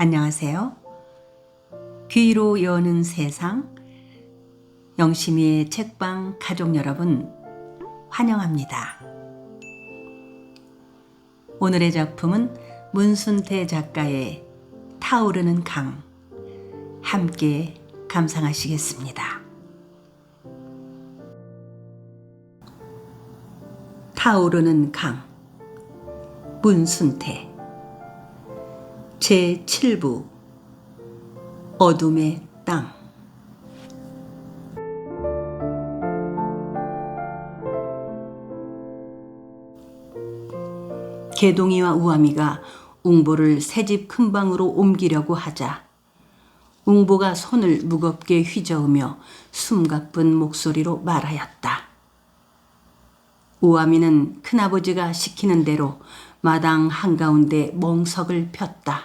안녕하세요. 귀로 여는 세상, 영심이의 책방 가족 여러분 환영합니다. 오늘의 작품은 문순태 작가의 타오르는 강, 함께 감상하시겠습니다. 타오르는 강, 문순태 제7부 어둠의 땅. 개동이와 우아미가 웅보를 새집 큰 방으로 옮기려고 하자 웅보가 손을 무겁게 휘저으며 숨가쁜 목소리로 말하였다. 우아미는 큰아버지가 시키는 대로 마당 한가운데 멍석을 폈다.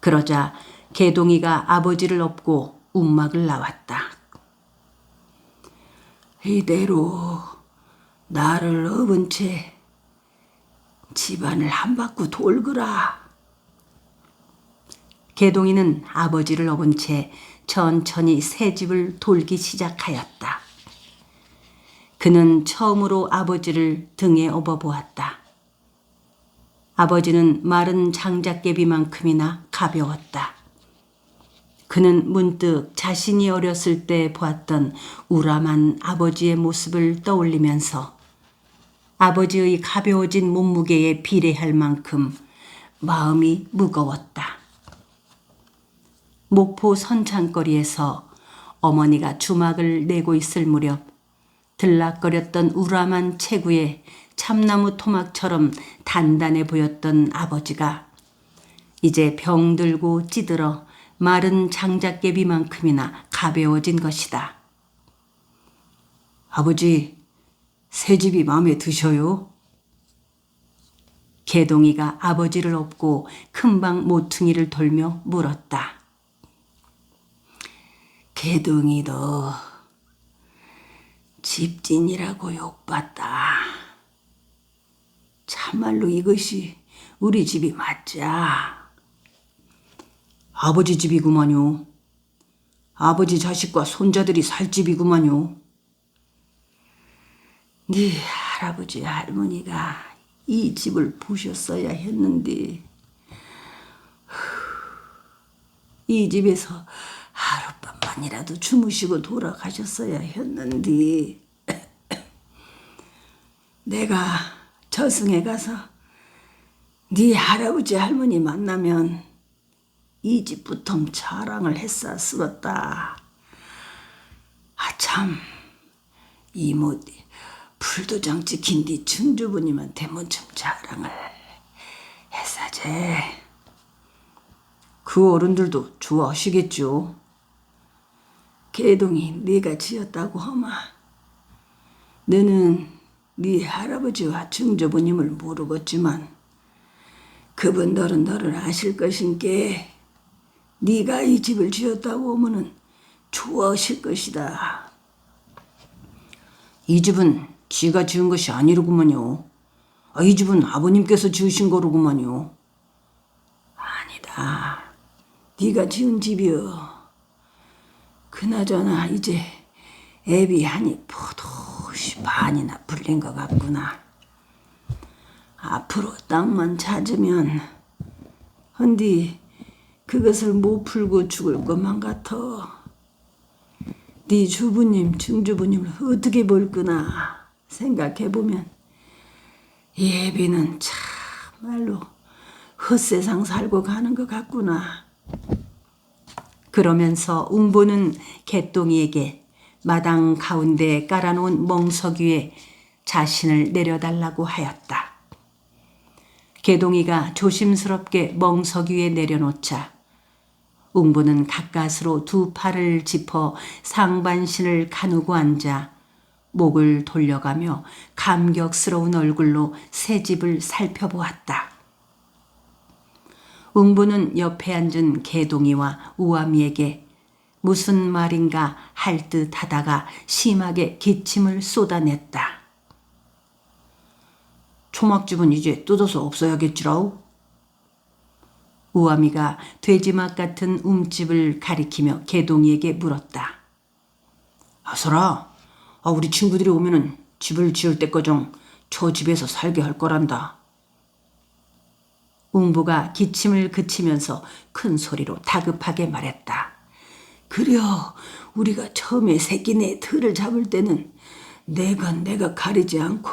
그러자 개동이가 아버지를 업고 움막을 나왔다. 이대로 나를 업은 채 집안을 한 바퀴 돌거라. 개동이는 아버지를 업은 채 천천히 새 집을 돌기 시작하였다. 그는 처음으로 아버지를 등에 업어보았다. 아버지는 마른 장작개비만큼이나 가벼웠다. 그는 문득 자신이 어렸을 때 보았던 우람한 아버지의 모습을 떠올리면서 아버지의 가벼워진 몸무게에 비례할 만큼 마음이 무거웠다. 목포 선창거리에서 어머니가 주막을 내고 있을 무렵 들락거렸던 우람한 체구에 참나무 토막처럼 단단해 보였던 아버지가 이제 병들고 찌들어 마른 장작개비만큼이나 가벼워진 것이다. 아버지, 새 집이 마음에 드셔요? 개동이가 아버지를 업고 큰방 모퉁이를 돌며 물었다. 개동이도 집진이라고 욕봤다. 참말로 이것이 우리 집이 맞자. 아버지 집이구만요. 아버지 자식과 손자들이 살 집이구만요. 네 할아버지 할머니가 이 집을 보셨어야 했는데 이 집에서 하룻밤만이라도 주무시고 돌아가셨어야 했는데 내가 저승에 가서 네 할아버지 할머니 만나면 이 집부터 자랑을 했었었다. 아참 이모 불도장 찍힌 네 증조부님한테 뭐 좀 자랑을 했사제. 그 어른들도 좋아하시겠죠. 개동이 네가 지었다고 하마. 너는 네 할아버지와 증조부님을 모르겠지만 그분들은 너를 아실 것인게 네가 이 집을 지었다고 하면은 좋아하실 것이다. 이 집은 지가 지은 것이 아니로구만요. 이 집은 아버님께서 지으신 거로구만요. 아니다. 네가 지은 집이여. 그나저나 이제 애비 한이 포도시 반이나 불린 것 같구나. 앞으로 땅만 찾으면 헌디 그것을 못 풀고 죽을 것만 같아. 네 주부님, 증주부님을 어떻게 볼 거나 생각해보면 이 애비는 참말로 헛세상 살고 가는 것 같구나. 그러면서 웅보는 개똥이에게 마당 가운데 깔아놓은 멍석 위에 자신을 내려달라고 하였다. 개동이가 조심스럽게 멍석 위에 내려놓자 웅보는 가까스로 두 팔을 짚어 상반신을 가누고 앉아 목을 돌려가며 감격스러운 얼굴로 새 집을 살펴보았다. 웅보는 옆에 앉은 개동이와 우아미에게 무슨 말인가 할 듯 하다가 심하게 기침을 쏟아냈다. 초막집은 이제 뜯어서 없어야겠지라우. 우아미가 돼지막 같은 움집을 가리키며 개동이에게 물었다. 아설아, 우리 친구들이 오면은 집을 지을 때까정 저 집에서 살게 할 거란다. 웅부가 기침을 그치면서 큰 소리로 다급하게 말했다. 그려, 우리가 처음에 새끼네 틀을 잡을 때는 내가 가리지 않고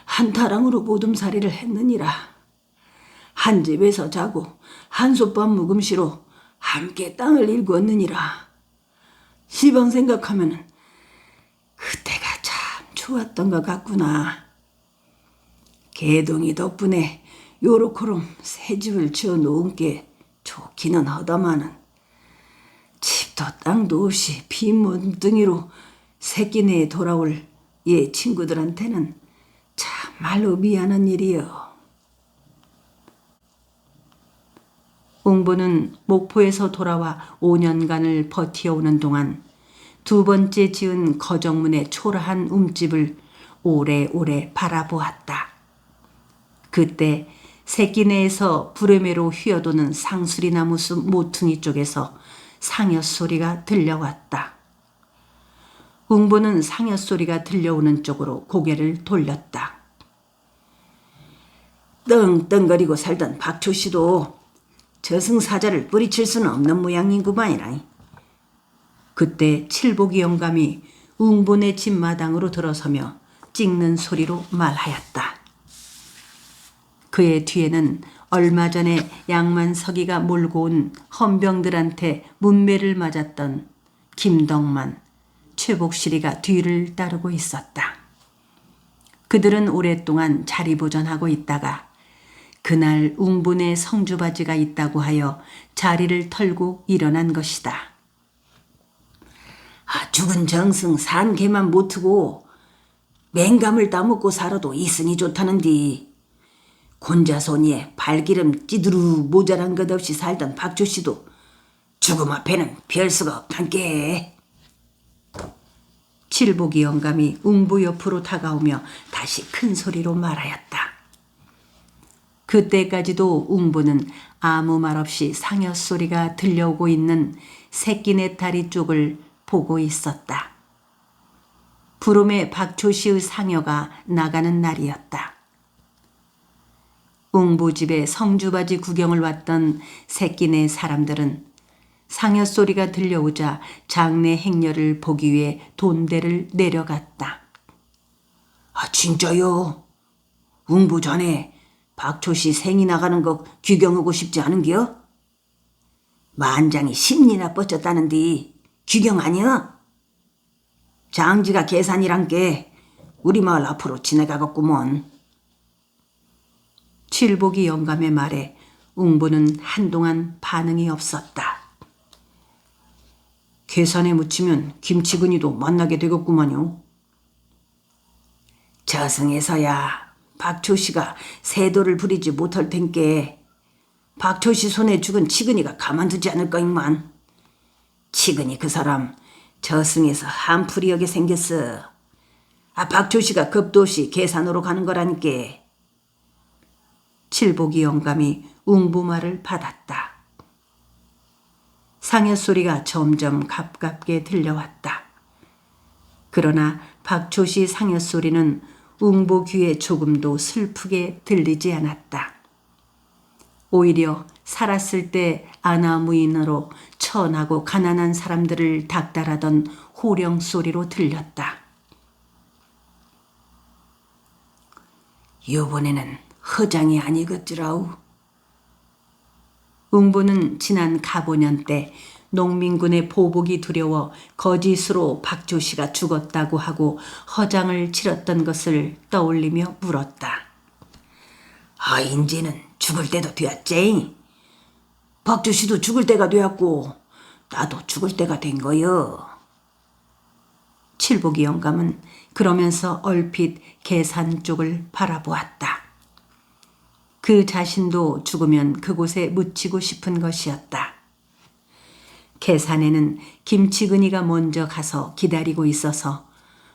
한타랑으로 모둠살이를 했느니라. 한 집에서 자고 한솥밥 묵음시로 함께 땅을 일구었느니라. 시방 생각하면은 그때가 참 좋았던 것 같구나. 개동이 덕분에 요렇게럼 새 집을 지어 놓은 게 좋기는 하다마는 집도 땅도 없이 빈 몸뚱이로 새끼네에 돌아올 얘 친구들한테는 참말로 미안한 일이여. 웅부는 목포에서 돌아와 5년간을 버티어오는 동안 두 번째 지은 거정문의 초라한 움집을 오래오래 바라보았다. 그때 새끼네에서 부르메로 휘어도는 상수리나무 숲 모퉁이 쪽에서 상여 소리가 들려왔다. 웅부는 상여 소리가 들려오는 쪽으로 고개를 돌렸다. 떵떵거리고 살던 박초씨도 저승사자를 뿌리칠 수는 없는 모양이구만이라. 그때 칠복이 영감이 웅본의 집마당으로 들어서며 찍는 소리로 말하였다. 그의 뒤에는 얼마 전에 양만석이가 몰고 온 헌병들한테 문매를 맞았던 김덕만, 최복실이가 뒤를 따르고 있었다. 그들은 오랫동안 자리보전하고 있다가 그날 웅본에 성주바지가 있다고 하여 자리를 털고 일어난 것이다. 죽은 정승 산 개만 못트고 맹감을 따먹고 살아도 있으니 좋다는디. 곤자손이에 발기름 찌두루 모자란 것 없이 살던 박조씨도 죽음 앞에는 별 수가 없단께. 칠복이 영감이 웅부 옆으로 다가오며 다시 큰 소리로 말하였다. 그때까지도 웅부는 아무 말 없이 상여 소리가 들려오고 있는 새끼네 다리 쪽을 보고 있었다. 부름에 박조씨의 상여가 나가는 날이었다. 웅부 집에 성주바지 구경을 왔던 새끼네 사람들은 상여 소리가 들려오자 장례 행렬을 보기 위해 돈대를 내려갔다. 진짜요? 웅부 전에 박초씨 생이 나가는 거 구경하고 싶지 않은겨? 만장이 10리나 뻗쳤다는디 구경 아니여? 장지가 계산이란 게 우리 마을 앞으로 지나가겠구먼. 칠복이 영감의 말에 웅부는 한동안 반응이 없었다. 계산에 묻히면 김치근이도 만나게 되겠구만요. 저승에서야 박초씨가 세도를 부리지 못할 텐께 박초씨 손에 죽은 치근이가 가만두지 않을 거임만. 치근이 그 사람 저승에서 한풀이 여게 생겼어. 박초씨가 겁도 없이 계산으로 가는 거라니께. 칠복이 영감이 웅부 말을 받았다. 상여 소리가 점점 가깝게 들려왔다. 그러나 박초씨 상여 소리는 웅부 귀에 조금도 슬프게 들리지 않았다. 오히려 살았을 때 아나무인으로 천하고 가난한 사람들을 닥달하던 호령 소리로 들렸다. 이번에는 허장이 아니겠지라우. 웅부는 지난 가보년 때 농민군의 보복이 두려워 거짓으로 박조씨가 죽었다고 하고 허장을 치렀던 것을 떠올리며 물었다. 인제는 죽을 때도 되었지. 박조씨도 죽을 때가 되었고 나도 죽을 때가 된 거여. 칠복이 영감은 그러면서 얼핏 계산 쪽을 바라보았다. 그 자신도 죽으면 그곳에 묻히고 싶은 것이었다. 계산에는 김치근이가 먼저 가서 기다리고 있어서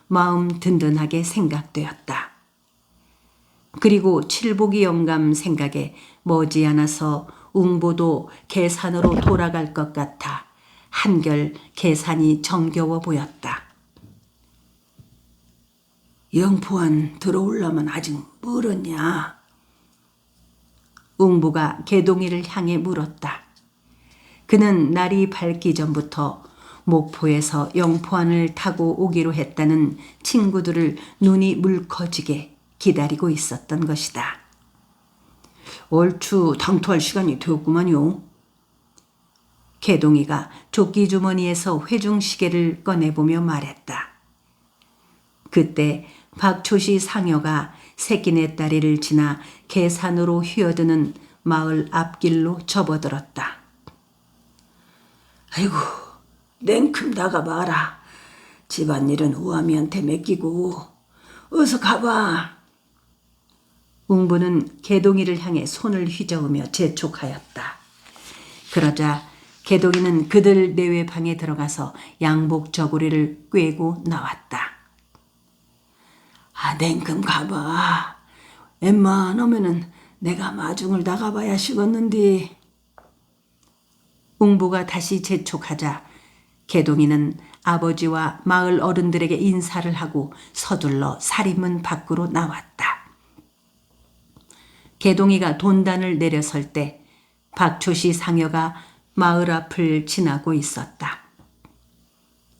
마음 든든하게 생각되었다. 그리고 칠복이 영감 생각에 머지않아서 웅보도 계산으로 돌아갈 것 같아 한결 계산이 정겨워 보였다. 영포원 들어오려면 아직 멀었냐? 웅보가 개동이를 향해 물었다. 그는 날이 밝기 전부터 목포에서 영포안을 타고 오기로 했다는 친구들을 눈이 물커지게 기다리고 있었던 것이다. 얼추 당토할 시간이 되었구만요. 개동이가 조끼 주머니에서 회중시계를 꺼내보며 말했다. 그때 박초시 상여가 새끼네 다리를 지나 계산으로 휘어드는 마을 앞길로 접어들었다. 아이고, 냉큼 나가봐라. 집안일은 우아미한테 맡기고 어서 가봐. 웅부는 개동이를 향해 손을 휘저으며 재촉하였다. 그러자 개동이는 그들 내외 방에 들어가서 양복 저고리를 꿰고 나왔다. 냉큼 가봐. 웬만하면은 내가 마중을 나가봐야 식었는데. 웅부가 다시 재촉하자 개동이는 아버지와 마을 어른들에게 인사를 하고 서둘러 살인문 밖으로 나왔다. 개동이가 돈단을 내려설 때 박초시 상여가 마을 앞을 지나고 있었다.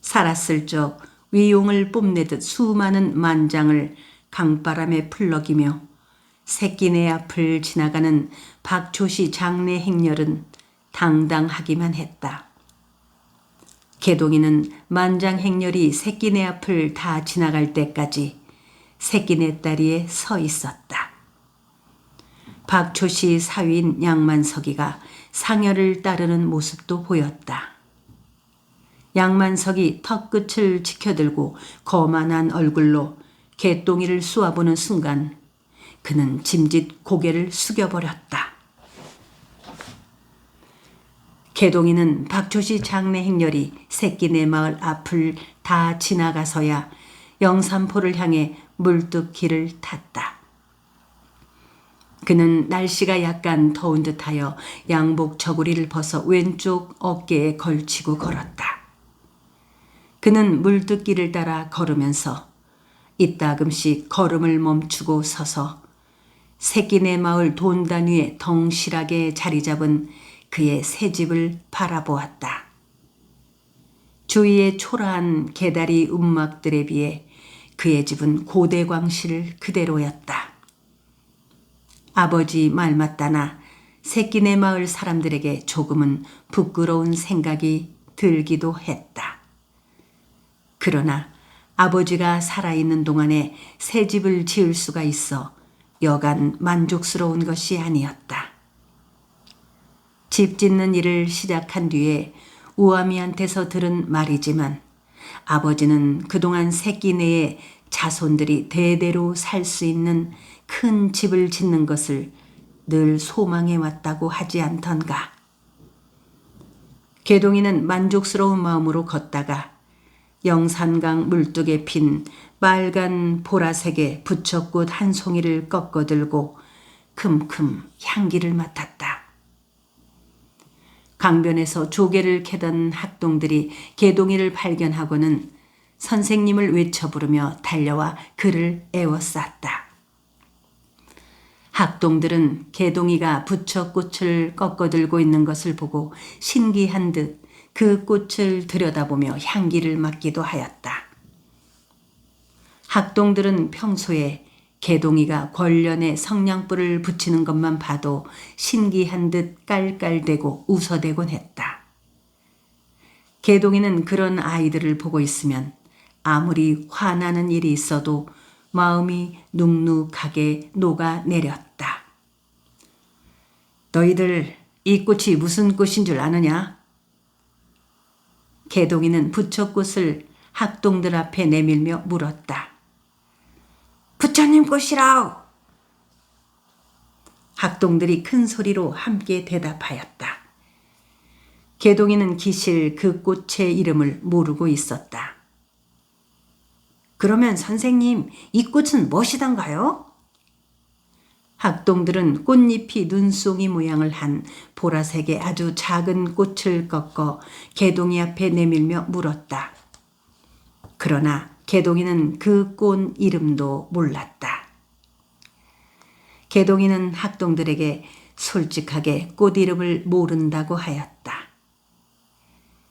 살았을 적 위용을 뽐내듯 수많은 만장을 강바람에 풀럭이며 새끼네 앞을 지나가는 박초시 장례 행렬은 당당하기만 했다. 개동이는 만장 행렬이 새끼네 앞을 다 지나갈 때까지 새끼네 다리에 서 있었다. 박초시 사위인 양만석이가 상여를 따르는 모습도 보였다. 양만석이 턱끝을 치켜들고 거만한 얼굴로 개똥이를 쏘아보는 순간 그는 짐짓 고개를 숙여버렸다. 개동이는 박초시 장례 행렬이 새끼네 마을 앞을 다 지나가서야 영산포를 향해 물뚝 길을 탔다. 그는 날씨가 약간 더운 듯하여 양복 저고리를 벗어 왼쪽 어깨에 걸치고 걸었다. 그는 물뚝길을 따라 걸으면서 이따금씩 걸음을 멈추고 서서 새끼네 마을 돈단 위에 덩실하게 자리 잡은 그의 새 집을 바라보았다. 주위의 초라한 개다리 움막들에 비해 그의 집은 고대광실 그대로였다. 아버지 말 맞다나 새끼네 마을 사람들에게 조금은 부끄러운 생각이 들기도 했다. 그러나 아버지가 살아있는 동안에 새 집을 지을 수가 있어 여간 만족스러운 것이 아니었다. 집 짓는 일을 시작한 뒤에 우아미한테서 들은 말이지만 아버지는 그동안 새끼네의 자손들이 대대로 살 수 있는 큰 집을 짓는 것을 늘 소망해 왔다고 하지 않던가. 개동이는 만족스러운 마음으로 걷다가 영산강 물뚝에 핀 빨간 보라색의 부처꽃 한 송이를 꺾어들고 큼큼 향기를 맡았다. 강변에서 조개를 캐던 학동들이 개동이를 발견하고는 선생님을 외쳐 부르며 달려와 그를 애워쌌다. 학동들은 개동이가 부처꽃을 꺾어들고 있는 것을 보고 신기한 듯 그 꽃을 들여다보며 향기를 맡기도 하였다. 학동들은 평소에 개동이가 권련에 성냥불을 붙이는 것만 봐도 신기한 듯 깔깔대고 웃어대곤 했다. 개동이는 그런 아이들을 보고 있으면 아무리 화나는 일이 있어도 마음이 눅눅하게 녹아내렸다. 너희들 이 꽃이 무슨 꽃인 줄 아느냐? 개동이는 부처꽃을 학동들 앞에 내밀며 물었다. 부처님 꽃이라오. 학동들이 큰 소리로 함께 대답하였다. 개동이는 기실 그 꽃의 이름을 모르고 있었다. 그러면 선생님, 이 꽃은 무엇이던가요? 학동들은 꽃잎이 눈송이 모양을 한 보라색의 아주 작은 꽃을 꺾어 개동이 앞에 내밀며 물었다. 그러나 개동이는 그 꽃 이름도 몰랐다. 개동이는 학동들에게 솔직하게 꽃 이름을 모른다고 하였다.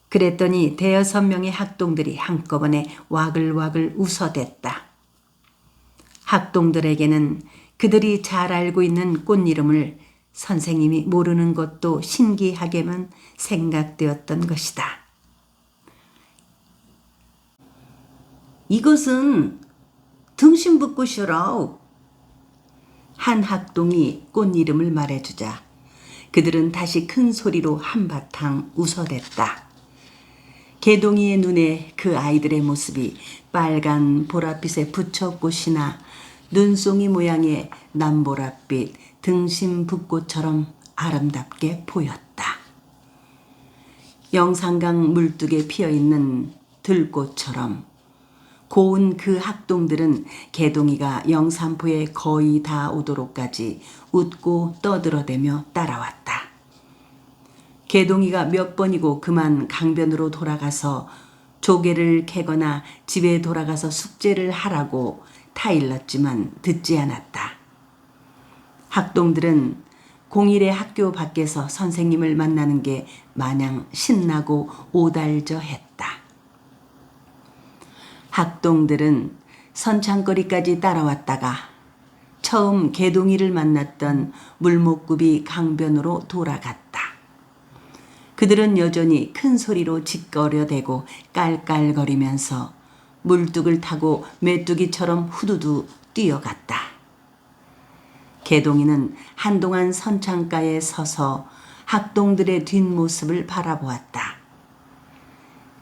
그랬더니 대여섯 명의 학동들이 한꺼번에 와글와글 웃어댔다. 학동들에게는 그들이 잘 알고 있는 꽃 이름을 선생님이 모르는 것도 신기하게만 생각되었던 것이다. 이것은 등심붓꽃이라. 한 학동이 꽃 이름을 말해주자 그들은 다시 큰 소리로 한바탕 웃어댔다. 개동이의 눈에 그 아이들의 모습이 빨간 보랏빛의 부처꽃이나 눈송이 모양의 남보랏빛 등심붓꽃처럼 아름답게 보였다. 영산강 물뚝에 피어있는 들꽃처럼 고운 그 학동들은 개동이가 영산포에 거의 다 오도록까지 웃고 떠들어대며 따라왔다. 개동이가 몇 번이고 그만 강변으로 돌아가서 조개를 캐거나 집에 돌아가서 숙제를 하라고 타일렀지만 듣지 않았다. 학동들은 공일에 학교 밖에서 선생님을 만나는 게 마냥 신나고 오달저했다. 학동들은 선창거리까지 따라왔다가 처음 개동이를 만났던 물목굽이 강변으로 돌아갔다. 그들은 여전히 큰 소리로 짓거려대고 깔깔거리면서 물뚝을 타고 메뚜기처럼 후두두 뛰어갔다. 개동이는 한동안 선창가에 서서 학동들의 뒷모습을 바라보았다.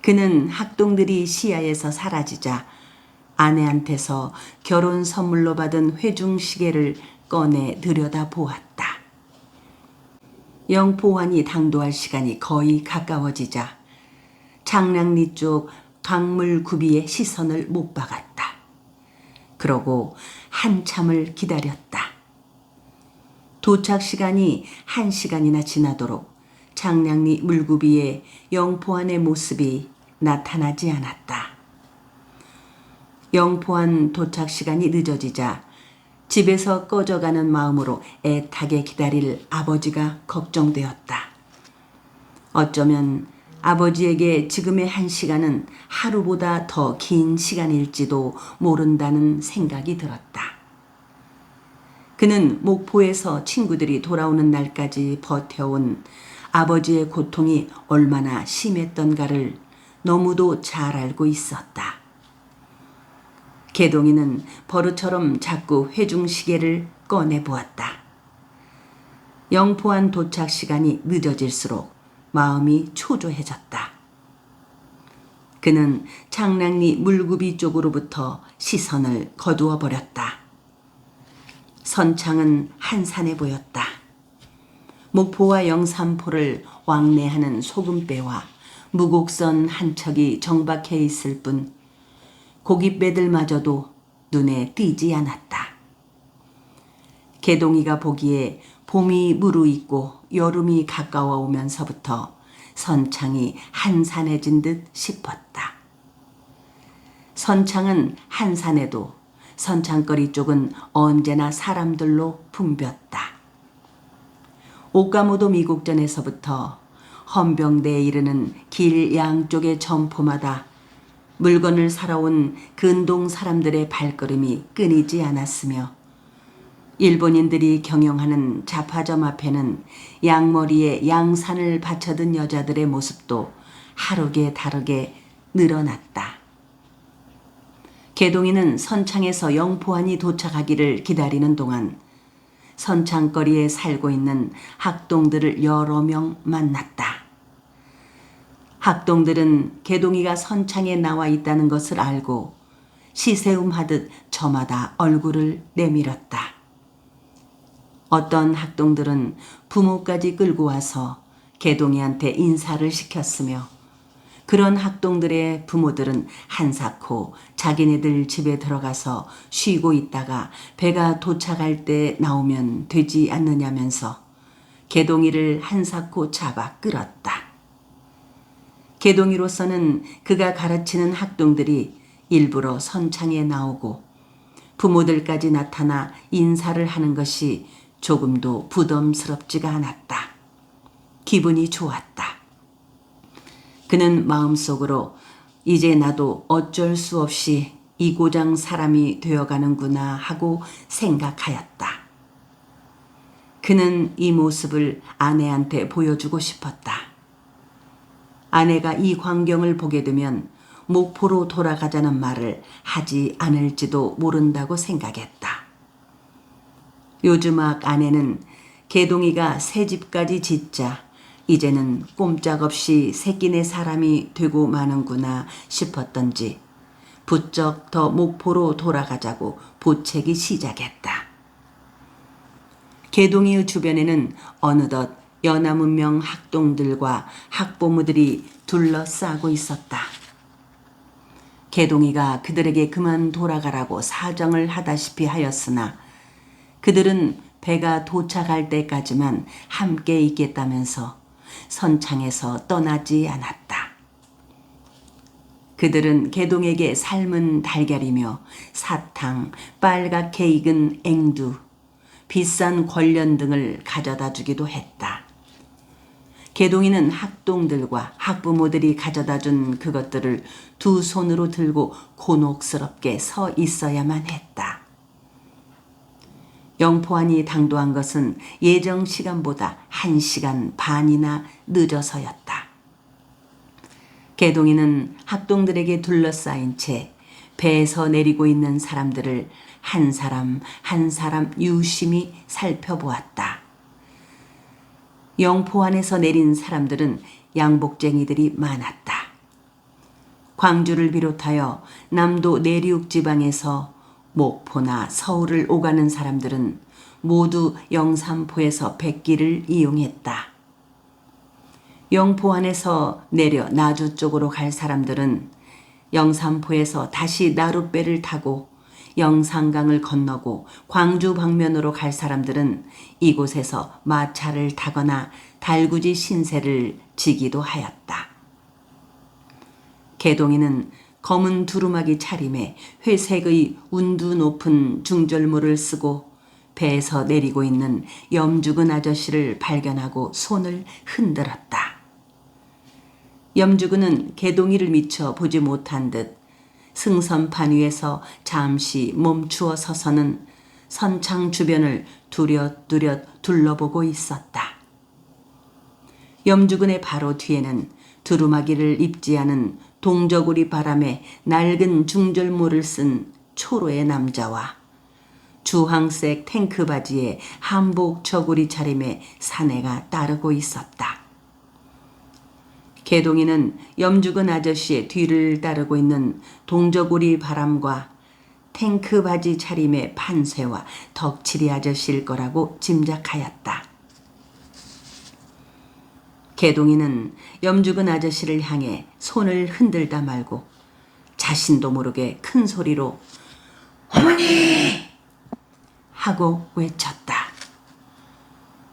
그는 학동들이 시야에서 사라지자 아내한테서 결혼 선물로 받은 회중시계를 꺼내 들여다보았다. 영포환이 당도할 시간이 거의 가까워지자 장량리 쪽 강물구비에 시선을 못 박았다. 그러고 한참을 기다렸다. 도착 시간이 1시간이나 지나도록 장량리 물구비에 영포환의 모습이 나타나지 않았다. 영포환 도착 시간이 늦어지자 집에서 꺼져가는 마음으로 애타게 기다릴 아버지가 걱정되었다. 어쩌면 아버지에게 지금의 1시간은 하루보다 더 긴 시간일지도 모른다는 생각이 들었다. 그는 목포에서 친구들이 돌아오는 날까지 버텨온 아버지의 고통이 얼마나 심했던가를 너무도 잘 알고 있었다. 개동이는 버릇처럼 자꾸 회중시계를 꺼내보았다. 영포환 도착 시간이 늦어질수록 마음이 초조해졌다. 그는 장량리 물구비 쪽으로부터 시선을 거두어 버렸다. 선창은 한산해 보였다. 목포와 영산포를 왕래하는 소금배와 무곡선 한 척이 정박해 있을 뿐 고깃배들마저도 눈에 띄지 않았다. 개동이가 보기에 봄이 무르익고 여름이 가까워 오면서부터 선창이 한산해진 듯 싶었다. 선창은 한산해도 선창거리 쪽은 언제나 사람들로 붐볐다. 옥가모도 미국전에서부터 헌병대에 이르는 길 양쪽의 점포마다 물건을 사러 온 근동 사람들의 발걸음이 끊이지 않았으며 일본인들이 경영하는 잡화점 앞에는 양머리에 양산을 받쳐든 여자들의 모습도 하루게 다르게 늘어났다. 개동이는 선창에서 영포환이 도착하기를 기다리는 동안 선창거리에 살고 있는 학동들을 여러 명 만났다. 학동들은 개동이가 선창에 나와 있다는 것을 알고 시세움하듯 저마다 얼굴을 내밀었다. 어떤 학동들은 부모까지 끌고 와서 개동이한테 인사를 시켰으며 그런 학동들의 부모들은 한사코 자기네들 집에 들어가서 쉬고 있다가 배가 도착할 때 나오면 되지 않느냐면서 개동이를 한사코 잡아 끌었다. 개동이로서는 그가 가르치는 학동들이 일부러 선창에 나오고 부모들까지 나타나 인사를 하는 것이 조금도 부담스럽지가 않았다. 기분이 좋았다. 그는 마음속으로 이제 나도 어쩔 수 없이 이 고장 사람이 되어가는구나 하고 생각하였다. 그는 이 모습을 아내한테 보여주고 싶었다. 아내가 이 광경을 보게 되면 목포로 돌아가자는 말을 하지 않을지도 모른다고 생각했다. 요즘악 아내는 개동이가 새 집까지 짓자 이제는 꼼짝없이 새끼네 사람이 되고 마는구나 싶었던지 부쩍 더 목포로 돌아가자고 보채기 시작했다. 개동이의 주변에는 어느덧 연하문명 학동들과 학부모들이 둘러싸고 있었다. 개동이가 그들에게 그만 돌아가라고 사정을 하다시피 하였으나 그들은 배가 도착할 때까지만 함께 있겠다면서 선창에서 떠나지 않았다. 그들은 개동에게 삶은 달걀이며 사탕, 빨갛게 익은 앵두, 비싼 권련 등을 가져다 주기도 했다. 개동이는 학동들과 학부모들이 가져다 준 그것들을 두 손으로 들고 곤혹스럽게 서 있어야만 했다. 영포안이 당도한 것은 예정 시간보다 1시간 반이나 늦어서였다. 개동이는 학동들에게 둘러싸인 채 배에서 내리고 있는 사람들을 한 사람 한 사람 유심히 살펴보았다. 영포안에서 내린 사람들은 양복쟁이들이 많았다. 광주를 비롯하여 남도 내륙 지방에서 목포나 서울을 오가는 사람들은 모두 영산포에서 백기를 이용했다. 영포안에서 내려 나주 쪽으로 갈 사람들은 영산포에서 다시 나룻배를 타고 영산강을 건너고 광주 방면으로 갈 사람들은 이곳에서 마차를 타거나 달구지 신세를 지기도 하였다. 개동이는 검은 두루마기 차림에 회색의 운두 높은 중절모를 쓰고 배에서 내리고 있는 염죽은 아저씨를 발견하고 손을 흔들었다. 염죽은은 개동이를 미처 보지 못한 듯 승선판 위에서 잠시 멈추어 서서는 선창 주변을 두렷두렷 둘러보고 있었다. 염죽은의 바로 뒤에는 두루마기를 입지 않은 동저고리 바람에 낡은 중절모를 쓴 초로의 남자와 주황색 탱크 바지에 한복 저고리 차림의 사내가 따르고 있었다. 개동이는 염죽은 아저씨의 뒤를 따르고 있는 동저고리 바람과 탱크 바지 차림의 판쇠와 덕칠이 아저씨일 거라고 짐작하였다. 개동이는 염죽은 아저씨를 향해 손을 흔들다 말고 자신도 모르게 큰 소리로 어머니! 하고 외쳤다.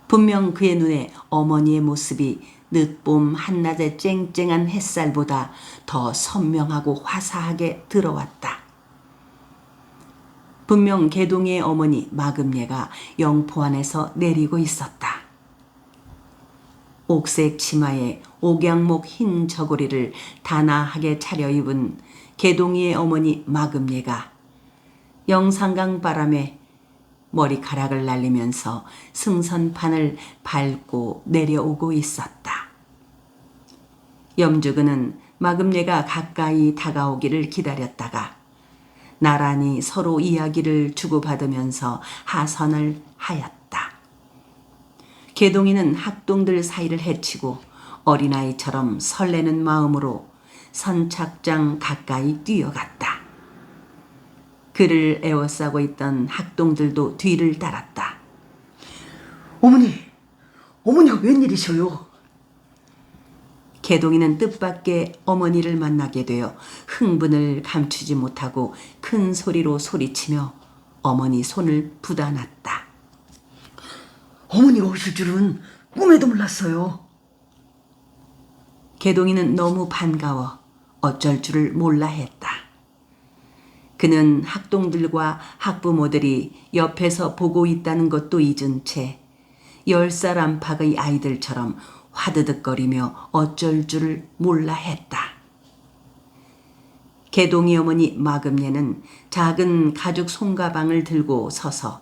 분명 그의 눈에 어머니의 모습이 늦봄 한낮의 쨍쨍한 햇살보다 더 선명하고 화사하게 들어왔다. 분명 개동이의 어머니 마금예가 영포안에서 내리고 있었다. 옥색 치마에 옥양목 흰 저고리를 단아하게 차려입은 개동이의 어머니 마금예가 영산강 바람에 머리카락을 날리면서 승선판을 밟고 내려오고 있었다. 염주근은 마금예가 가까이 다가오기를 기다렸다가 나란히 서로 이야기를 주고받으면서 하선을 하였다. 개동이는 학동들 사이를 헤치고 어린아이처럼 설레는 마음으로 선착장 가까이 뛰어갔다. 그를 에워싸고 있던 학동들도 뒤를 따랐다. 어머니가 웬일이셔요? 개동이는 뜻밖의 어머니를 만나게 되어 흥분을 감추지 못하고 큰 소리로 소리치며 어머니 손을 부다놨다. 어머니가 오실 줄은 꿈에도 몰랐어요. 개동이는 너무 반가워 어쩔 줄을 몰라 했다. 그는 학동들과 학부모들이 옆에서 보고 있다는 것도 잊은 채 10살 안팎의 아이들처럼 화드득거리며 어쩔 줄을 몰라 했다. 개동이 어머니 마금례는 작은 가죽 손가방을 들고 서서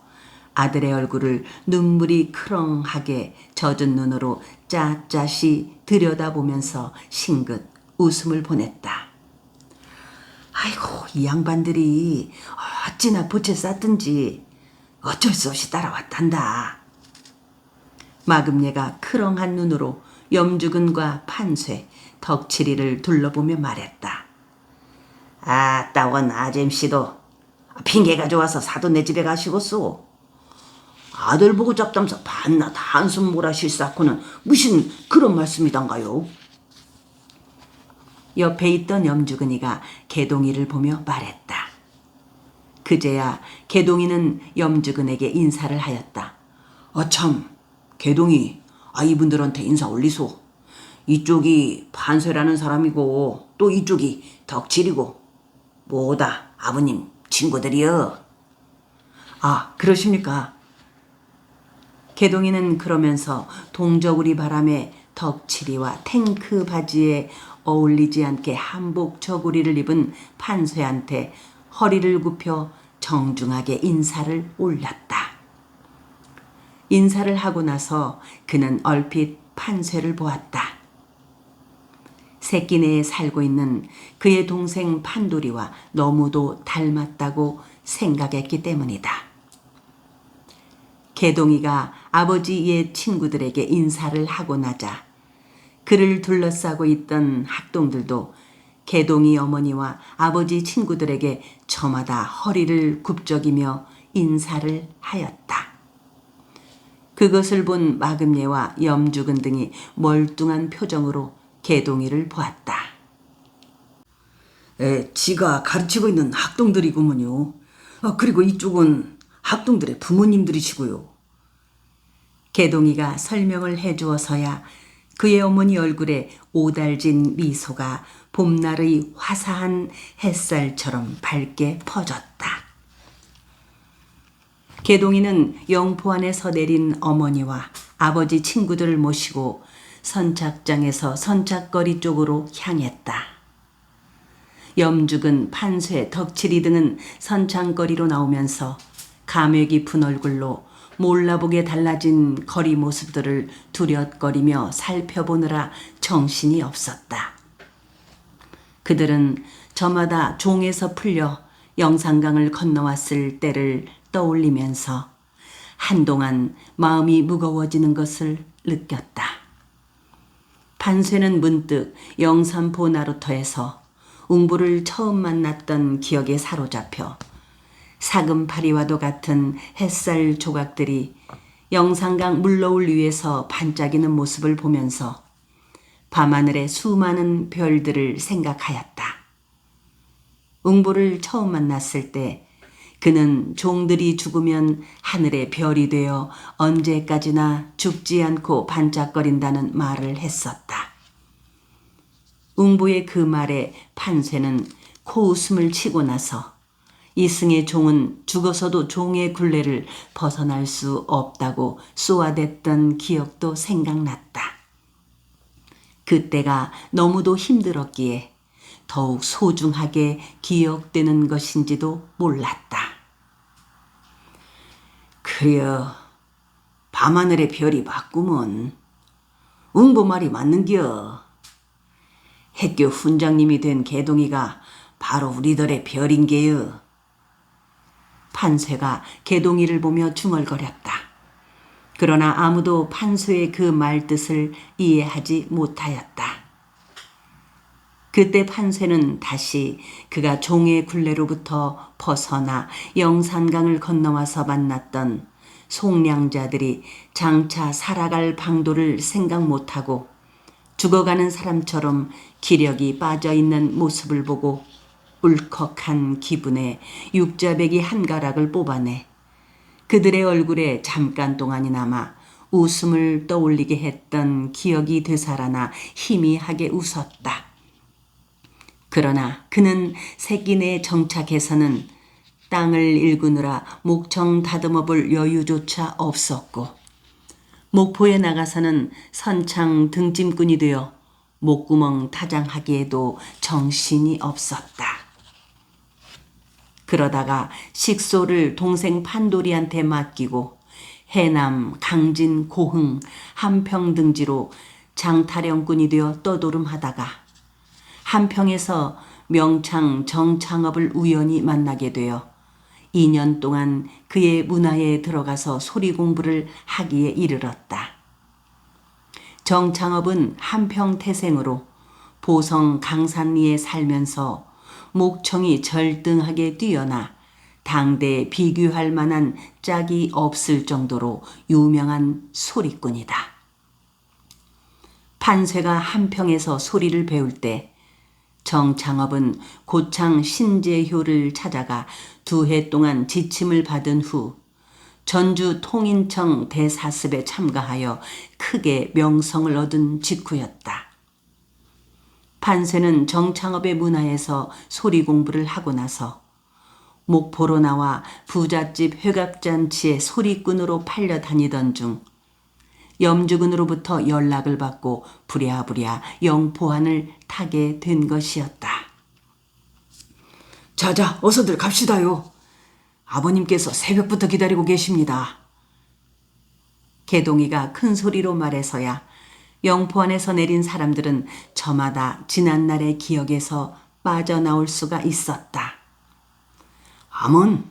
아들의 얼굴을 눈물이 크렁하게 젖은 눈으로 짜짜시 들여다보면서 싱긋 웃음을 보냈다. 아이고, 이 양반들이 어찌나 보채 쌌든지 어쩔 수 없이 따라왔단다. 마금례가 크렁한 눈으로 염주근과 판쇠, 덕칠이를 둘러보며 말했다. 따원 아잼씨도 핑계가 좋아서 사돈네 집에 가시고쏘. 아들 보고 잡담서 반낮 한숨 몰아쉴 쌓고는 무슨 그런 말씀이단가요? 옆에 있던 염주근이가 개동이를 보며 말했다. 그제야 개동이는 염주근에게 인사를 하였다. 참, 개동이, 이분들한테 인사 올리소. 이쪽이 판쇠라는 사람이고 또 이쪽이 덕칠이고 뭐다 아버님 친구들이여. 그러십니까? 개동이는 그러면서 동저구리 바람에 덕칠이와 탱크 바지에 어울리지 않게 한복 저고리를 입은 판쇠한테 허리를 굽혀 정중하게 인사를 올렸다. 인사를 하고 나서 그는 얼핏 판쇠를 보았다. 새끼네에 살고 있는 그의 동생 판돌이와 너무도 닮았다고 생각했기 때문이다. 개동이가 아버지 옛 친구들에게 인사를 하고 나자 그를 둘러싸고 있던 학동들도 개동이 어머니와 아버지 친구들에게 저마다 허리를 굽적이며 인사를 하였다. 그것을 본 마금례와 염주근 등이 멀뚱한 표정으로 개동이를 보았다. 지가 가르치고 있는 학동들이구먼요. 그리고 이쪽은 학동들의 부모님들이시고요. 개동이가 설명을 해주어서야 그의 어머니 얼굴에 오달진 미소가 봄날의 화사한 햇살처럼 밝게 퍼졌다. 개동이는 영포 안에서 내린 어머니와 아버지 친구들을 모시고 선착장에서 선착거리 쪽으로 향했다. 염죽은 판쇠, 덕칠이 등은 선착거리로 나오면서 감회 깊은 얼굴로 몰라보게 달라진 거리 모습들을 두렵거리며 살펴보느라 정신이 없었다. 그들은 저마다 종에서 풀려 영산강을 건너왔을 때를 떠올리면서 한동안 마음이 무거워지는 것을 느꼈다. 판쇠는 문득 영산포 나루터에서 웅부를 처음 만났던 기억에 사로잡혀 사금파리와도 같은 햇살 조각들이 영산강 물노을 위에서 반짝이는 모습을 보면서 밤하늘의 수많은 별들을 생각하였다. 웅부를 처음 만났을 때 그는 종들이 죽으면 하늘의 별이 되어 언제까지나 죽지 않고 반짝거린다는 말을 했었다. 웅부의 그 말에 판쇠는 코웃음을 치고 나서 이승의 종은 죽어서도 종의 굴레를 벗어날 수 없다고 쏘아댔던 기억도 생각났다. 그때가 너무도 힘들었기에 더욱 소중하게 기억되는 것인지도 몰랐다. 그려 밤하늘의 별이 맞구먼. 웅부 말이 맞는겨. 핵교 훈장님이 된 개동이가 바로 우리들의 별인게요. 판쇠가 개동이를 보며 중얼거렸다. 그러나 아무도 판쇠의 그 말뜻을 이해하지 못하였다. 그때 판쇠는 다시 그가 종의 굴레로부터 벗어나 영산강을 건너와서 만났던 송량자들이 장차 살아갈 방도를 생각 못하고 죽어가는 사람처럼 기력이 빠져있는 모습을 보고 울컥한 기분에 육자배기 한 가락을 뽑아내 그들의 얼굴에 잠깐 동안이나마 웃음을 떠올리게 했던 기억이 되살아나 희미하게 웃었다. 그러나 그는 새끼내에 정착해서는 땅을 일구느라 목청 다듬어 볼 여유조차 없었고 목포에 나가서는 선창 등짐꾼이 되어 목구멍 타장하기에도 정신이 없었다. 그러다가 식소를 동생 판돌이한테 맡기고 해남, 강진, 고흥, 한평 등지로 장타령꾼이 되어 떠도름하다가 한평에서 명창 정창업을 우연히 만나게 되어 2년 동안 그의 문화에 들어가서 소리 공부를 하기에 이르렀다. 정창업은 한평 태생으로 보성 강산리에 살면서 목청이 절등하게 뛰어나 당대에 비교할 만한 짝이 없을 정도로 유명한 소리꾼이다. 판쇠가 한평에서 소리를 배울 때 정창업은 고창 신재효를 찾아가 2해 동안 지침을 받은 후 전주 통인청 대사습에 참가하여 크게 명성을 얻은 직후였다. 판쇠는 정창업의 문화에서 소리 공부를 하고 나서 목포로 나와 부잣집 회갑잔치에 소리꾼으로 팔려 다니던 중 염주군으로부터 연락을 받고 부랴부랴 영포환을 타게 된 것이었다. 자자, 어서들 갑시다요. 아버님께서 새벽부터 기다리고 계십니다. 개동이가 큰 소리로 말해서야 영포안에서 내린 사람들은 저마다 지난날의 기억에서 빠져나올 수가 있었다. 아문,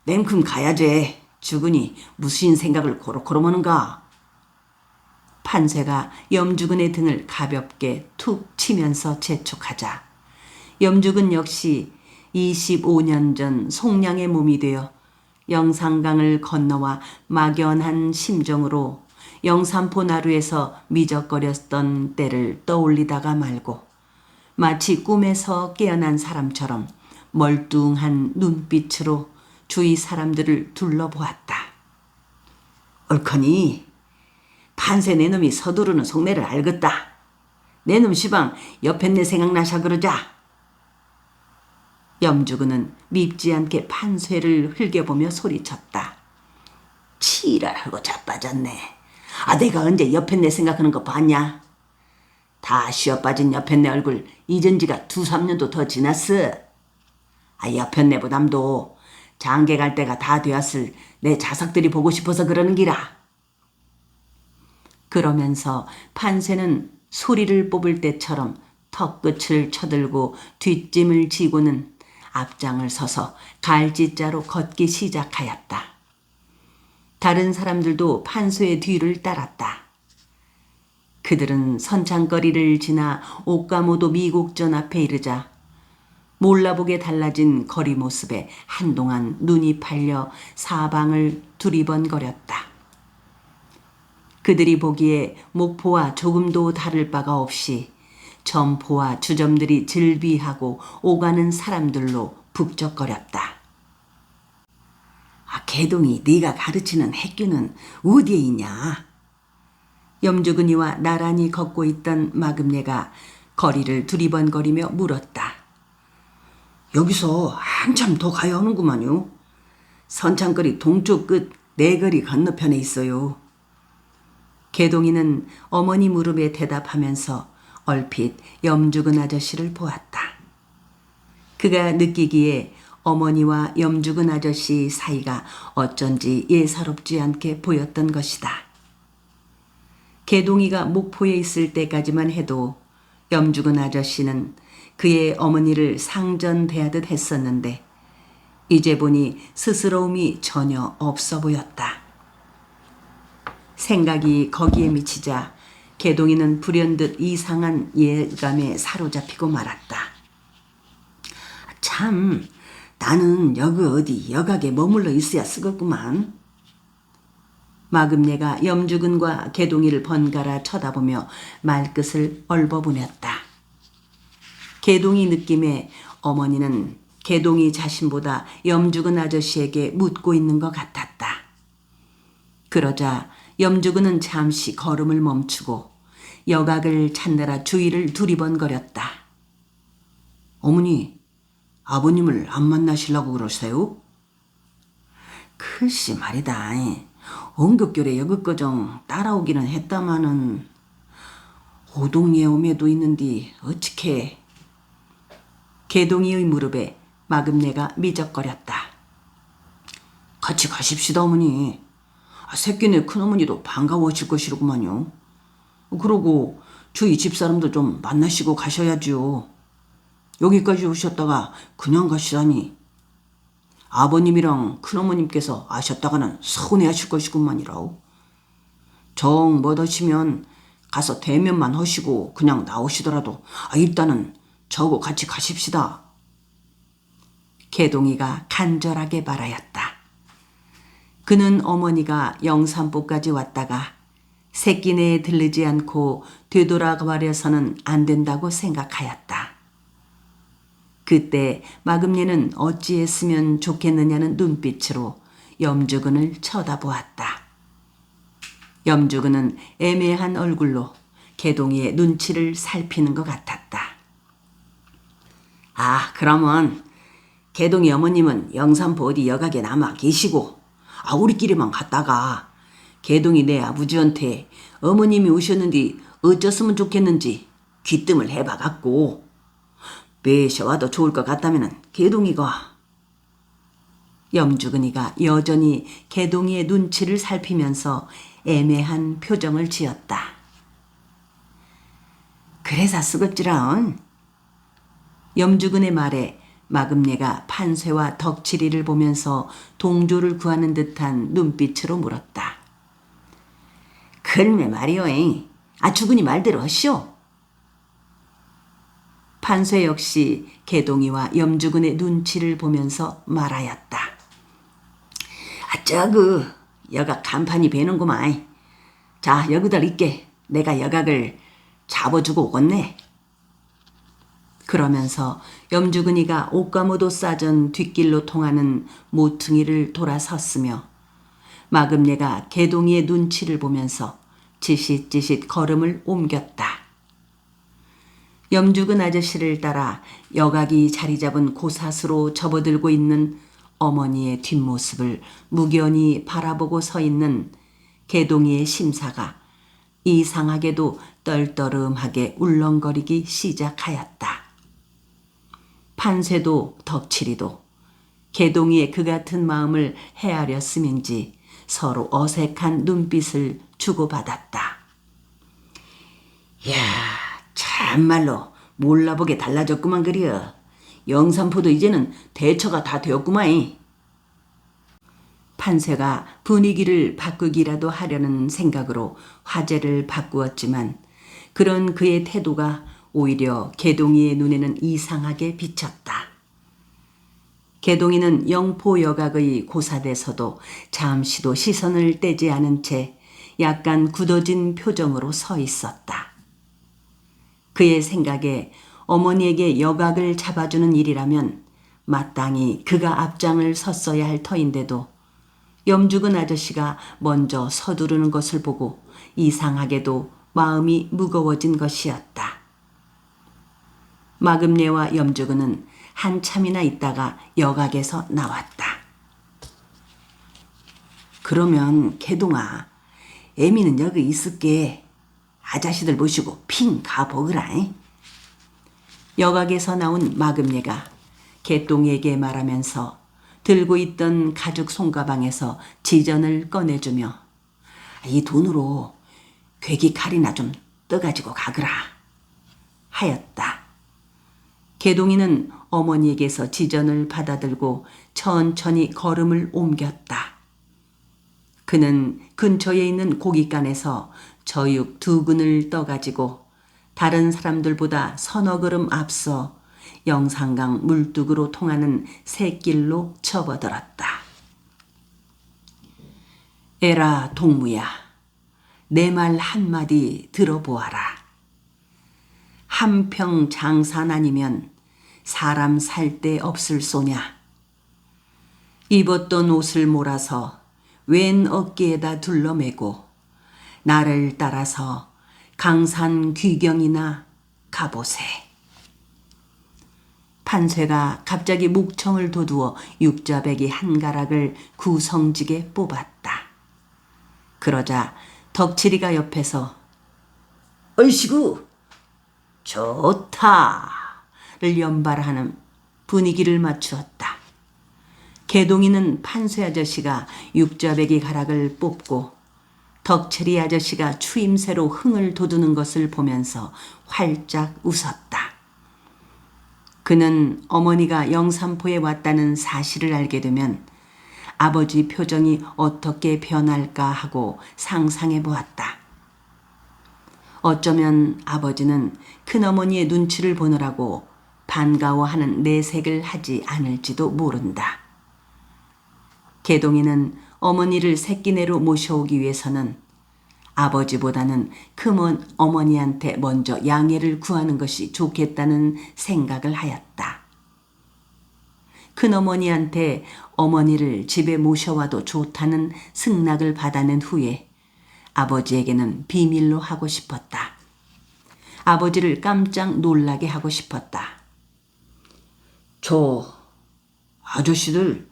냉큼 가야제. 주군이 무슨 생각을 고로고로 머는가. 판쇠가 염주근의 등을 가볍게 툭 치면서 재촉하자 염주근 역시 25년 전 송량의 몸이 되어 영산강을 건너와 막연한 심정으로 영산포 나루에서 미적거렸던 때를 떠올리다가 말고 마치 꿈에서 깨어난 사람처럼 멀뚱한 눈빛으로 주위 사람들을 둘러보았다. 옳거니 판세 내놈이 서두르는 속내를 알겠다. 내놈 시방 옆에 내 생각나샤 그러자. 염주근은 밉지 않게 판쇠를 흘겨보며 소리쳤다. 치랄하고 자빠졌네. 아, 내가 언제 옆에 내 생각하는 거 봤냐? 다 쉬어빠진 옆에 내 얼굴 잊은 지가 2-3년도 더 지났어. 아, 옆에 내 보담도 장계 갈 때가 다 되었을 내 자석들이 보고 싶어서 그러는 기라. 그러면서 판쇠는 소리를 뽑을 때처럼 턱끝을 쳐들고 뒷짐을 지고는 앞장을 서서 갈지자로 걷기 시작하였다. 다른 사람들도 판쇠의 뒤를 따랐다. 그들은 선창거리를 지나 옥가모도 미곡전 앞에 이르자 몰라보게 달라진 거리 모습에 한동안 눈이 팔려 사방을 두리번거렸다. 그들이 보기에 목포와 조금도 다를 바가 없이 점포와 주점들이 즐비하고 오가는 사람들로 북적거렸다. 아, 개동이 네가 가르치는 핵규는 어디에 있냐? 염주근이와 나란히 걷고 있던 마금내가 거리를 두리번거리며 물었다. 여기서 한참 더 가야 하는구만요. 선창거리 동쪽 끝 내거리 건너편에 있어요. 개동이는 어머니 물음에 대답하면서 얼핏 염주근 아저씨를 보았다. 그가 느끼기에 어머니와 염주근 아저씨 사이가 어쩐지 예사롭지 않게 보였던 것이다. 개동이가 목포에 있을 때까지만 해도 염주근 아저씨는 그의 어머니를 상전대하듯 했었는데 이제 보니 스스러움이 전혀 없어 보였다. 생각이 거기에 미치자 개동이는 불현듯 이상한 예감에 사로잡히고 말았다. 참, 나는 여기 어디 여각에 머물러 있어야 쓰겠구만. 마금례가 염주근과 개동이를 번갈아 쳐다보며 말끝을 얼버무녔다. 개동이 느낌에 어머니는 개동이 자신보다 염주근 아저씨에게 묻고 있는 것 같았다. 그러자 염주근은 잠시 걸음을 멈추고 여각을 찾느라 주위를 두리번거렸다. 어머니, 아버님을 안 만나시려고 그러세요? 글쎄 말이다. 엉겁결에 여긋거정 따라오기는 했다마는 오동리에 오매도 있는디 어찌케. 개동이의 무릎에 마금례가 미적거렸다. 같이 가십시다 어머니. 새끼네 큰어머니도 반가워하실 것이로구만요. 그러고 주위 집사람도 좀 만나시고 가셔야지요. 여기까지 오셨다가 그냥 가시다니. 아버님이랑 큰어머님께서 아셨다가는 서운해하실 것이구만이라오. 정 못하시면 가서 대면만 하시고 그냥 나오시더라도 일단은 저하고 같이 가십시다. 개동이가 간절하게 말하였다. 그는 어머니가 영산포까지 왔다가 새끼네에 들르지 않고 되돌아가려서는 안 된다고 생각하였다. 그때 마금례는 어찌했으면 좋겠느냐는 눈빛으로 염주근을 쳐다보았다. 염주근은 애매한 얼굴로 개동이의 눈치를 살피는 것 같았다. 그러면 개동이 어머님은 영산포 어디 여각에 남아 계시고 우리끼리만 갔다가 개동이 내 아버지한테 어머님이 오셨는데 어쩌으면 좋겠는지 귀뜸을 해봐갖고 매셔와도 좋을 것 같다면은 개동이가. 염주근이가 여전히 개동이의 눈치를 살피면서 애매한 표정을 지었다. 그래서 쓰겄지라운. 염주근의 말에 마금례가 판쇠와 덕칠이를 보면서 동조를 구하는 듯한 눈빛으로 물었다. 글매 말이오. 주근이 말대로 하시오. 판쇠 역시 개동이와 염주근의 눈치를 보면서 말하였다. 여각 간판이 배는구만. 자, 여기들 있게 내가 여각을 잡아주고 오겠네. 그러면서 염주근이가 옷가무도 싸전 뒷길로 통하는 모퉁이를 돌아섰으며 마금례가 개동이의 눈치를 보면서 지싯지싯 걸음을 옮겼다. 염주근 아저씨를 따라 여각이 자리 잡은 고사수로 접어들고 있는 어머니의 뒷모습을 무견히 바라보고 서 있는 개동이의 심사가 이상하게도 떨떠름하게 울렁거리기 시작하였다. 판쇠도 덕칠이도 개동이의 그 같은 마음을 헤아렸음인지 서로 어색한 눈빛을 주고받았다. 참말로 몰라보게 달라졌구만 그려. 영산포도 이제는 대처가 다 되었구만. 판쇠가 분위기를 바꾸기라도 하려는 생각으로 화제를 바꾸었지만 그런 그의 태도가 오히려 개동이의 눈에는 이상하게 비쳤다. 개동이는 영포 여각의 고사대서도 잠시도 시선을 떼지 않은 채 약간 굳어진 표정으로 서 있었다. 그의 생각에 어머니에게 여각을 잡아주는 일이라면 마땅히 그가 앞장을 섰어야 할 터인데도 염주근 아저씨가 먼저 서두르는 것을 보고 이상하게도 마음이 무거워진 것이었다. 마금례와 염주근은 한참이나 있다가 여각에서 나왔다. 그러면 개동아, 애미는 여기 있을게. 아자씨들 모시고 핑 가보거라. 여각에서 나온 마금례가 개동이에게 말하면서 들고 있던 가죽 손가방에서 지전을 꺼내주며 이 돈으로 괴기 칼이나 좀 떠가지고 가거라 하였다. 개동이는 어머니에게서 지전을 받아들고 천천히 걸음을 옮겼다. 그는 근처에 있는 고깃간에서 저육 2근을 떠가지고 다른 사람들보다 서너 걸음 앞서 영산강 물뚝으로 통하는 샛길로 접어들었다. 에라 동무야, 내 말 한마디 들어보아라. 한평 장산 아니면 사람 살 데 없을 소냐. 입었던 옷을 몰아서 왼 어깨에다 둘러매고 나를 따라서 강산 귀경이나 가보세. 판쇠가 갑자기 목청을 돋우어 육자배기 한 가락을 구성지게 뽑았다. 그러자 덕칠이가 옆에서 얼씨구 좋다를 연발하는 분위기를 맞추었다. 개동이는 판쇠 아저씨가 육자배기 가락을 뽑고 덕칠이 아저씨가 추임새로 흥을 돋우는 것을 보면서 활짝 웃었다. 그는 어머니가 영산포에 왔다는 사실을 알게 되면 아버지 표정이 어떻게 변할까 하고 상상해 보았다. 어쩌면 아버지는 큰어머니의 눈치를 보느라고 반가워하는 내색을 하지 않을지도 모른다. 개동이는 어머니를 새끼네로 모셔오기 위해서는 아버지보다는 큰 어머니한테 먼저 양해를 구하는 것이 좋겠다는 생각을 하였다. 큰어머니한테 어머니를 집에 모셔와도 좋다는 승낙을 받아낸 후에 아버지에게는 비밀로 하고 싶었다. 아버지를 깜짝 놀라게 하고 싶었다. 저 아저씨들,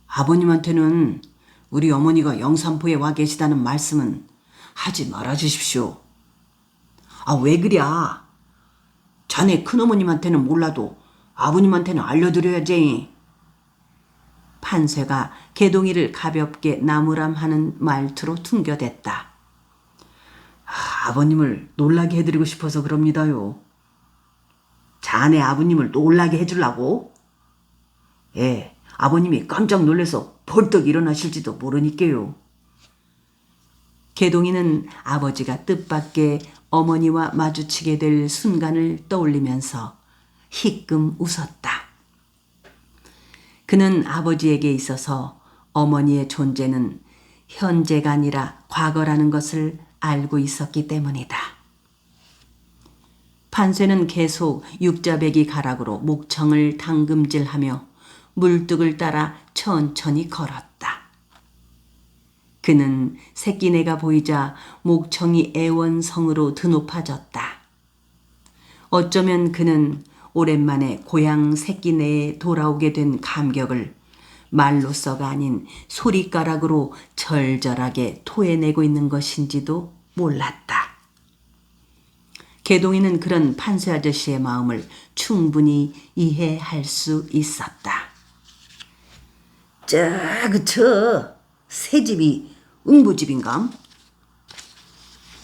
아버님한테는 우리 어머니가 영산포에 와 계시다는 말씀은 하지 말아 주십시오. 왜 그랴? 자네 큰어머님한테는 몰라도 아버님한테는 알려드려야지. 판쇠가 개동이를 가볍게 나무람하는 말투로 퉁겨댔다. 아버님을 놀라게 해드리고 싶어서 그럽니다요. 자네 아버님을 놀라게 해주려고? 예, 아버님이 깜짝 놀라서 벌떡 일어나실지도 모르니까요. 개동이는 아버지가 뜻밖의 어머니와 마주치게 될 순간을 떠올리면서 희끔 웃었다. 그는 아버지에게 있어서 어머니의 존재는 현재가 아니라 과거라는 것을 알고 있었기 때문이다. 판쇠는 계속 육자배기 가락으로 목청을 당금질하며 물뚝을 따라 천천히 걸었다. 그는 새끼네가 보이자 목청이 애원성으로 드높아졌다. 어쩌면 그는 오랜만에 고향 새끼네에 돌아오게 된 감격을 말로써가 아닌 소리가락으로 절절하게 토해내고 있는 것인지도 몰랐다. 개동이는 그런 판쇠 아저씨의 마음을 충분히 이해할 수 있었다. 그쵸. 새집이 응부집인감?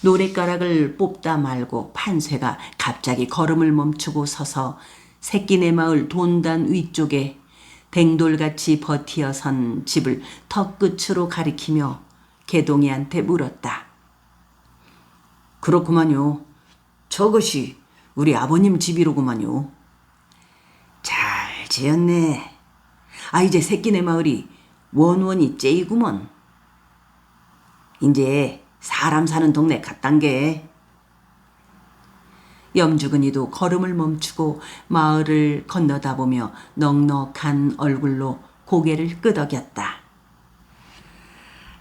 노랫가락을 뽑다 말고 판쇠가 갑자기 걸음을 멈추고 서서 새끼네 마을 돈단 위쪽에 댕돌같이 버티어 선 집을 턱끝으로 가리키며 개동이한테 물었다. 그렇구만요. 저것이 우리 아버님 집이로구만요. 잘 지었네. 이제 새끼네 마을이 원원이 째이구먼. 이제 사람 사는 동네 갔단 게. 염주근이도 걸음을 멈추고 마을을 건너다보며 넉넉한 얼굴로 고개를 끄덕였다.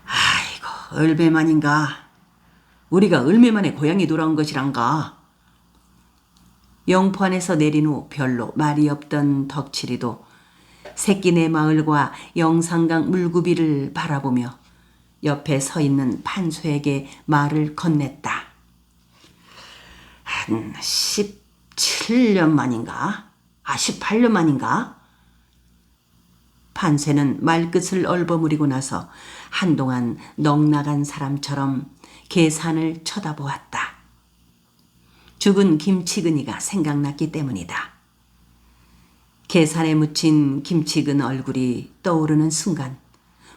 아이고, 얼매만인가. 우리가 얼매만에 고향에 돌아온 것이란가. 영포안에서 내린 후 별로 말이 없던 덕칠이도 새끼네 마을과 영산강 물구비를 바라보며 옆에 서 있는 판쇠에게 말을 건넸다. 한 17년 만인가? 18년 만인가? 판쇠는 말끝을 얼버무리고 나서 한동안 넋나간 사람처럼 계산을 쳐다보았다. 죽은 김치근이가 생각났기 때문이다. 계산에 묻힌 김치근 얼굴이 떠오르는 순간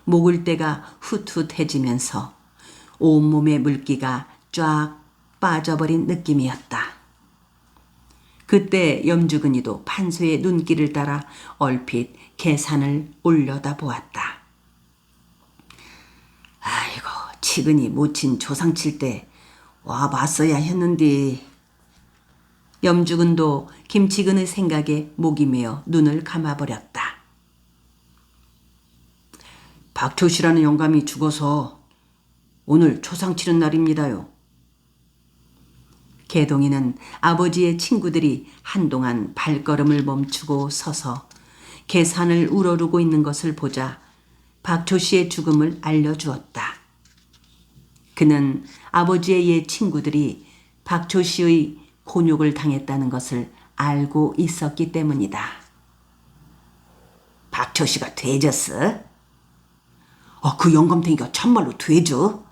목을대가 훗훗해지면서 온몸의 물기가 쫙 빠져버린 느낌이었다. 그때 염주근이도 판쇠의 눈길을 따라 얼핏 계산을 올려다보았다. 치근이 모친 조상칠 때 와봤어야 했는데. 염주근도 김치근의 생각에 목이 메어 눈을 감아버렸다. 박초씨라는 영감이 죽어서 오늘 초상 치른 날입니다요. 개동이는 아버지의 친구들이 한동안 발걸음을 멈추고 서서 계산을 우러르고 있는 것을 보자 박초씨의 죽음을 알려주었다. 그는 아버지의 옛 친구들이 박초씨의 곤욕을 당했다는 것을 알고 있었기 때문이다. 박초씨가 돼졌어? 그 영감탱이가 참말로 돼져?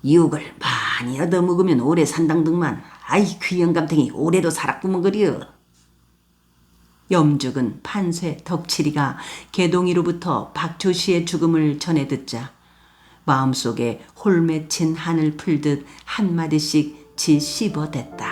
육을 많이 얻어먹으면 오래 산당등만. 아이, 그 영감탱이 오래도 살았구먼 그려. 염죽은 판쇠 덕칠이가 개동이로부터 박초씨의 죽음을 전해 듣자 마음속에 홀맺힌 한을 풀듯 한마디씩 지 씹어댔다.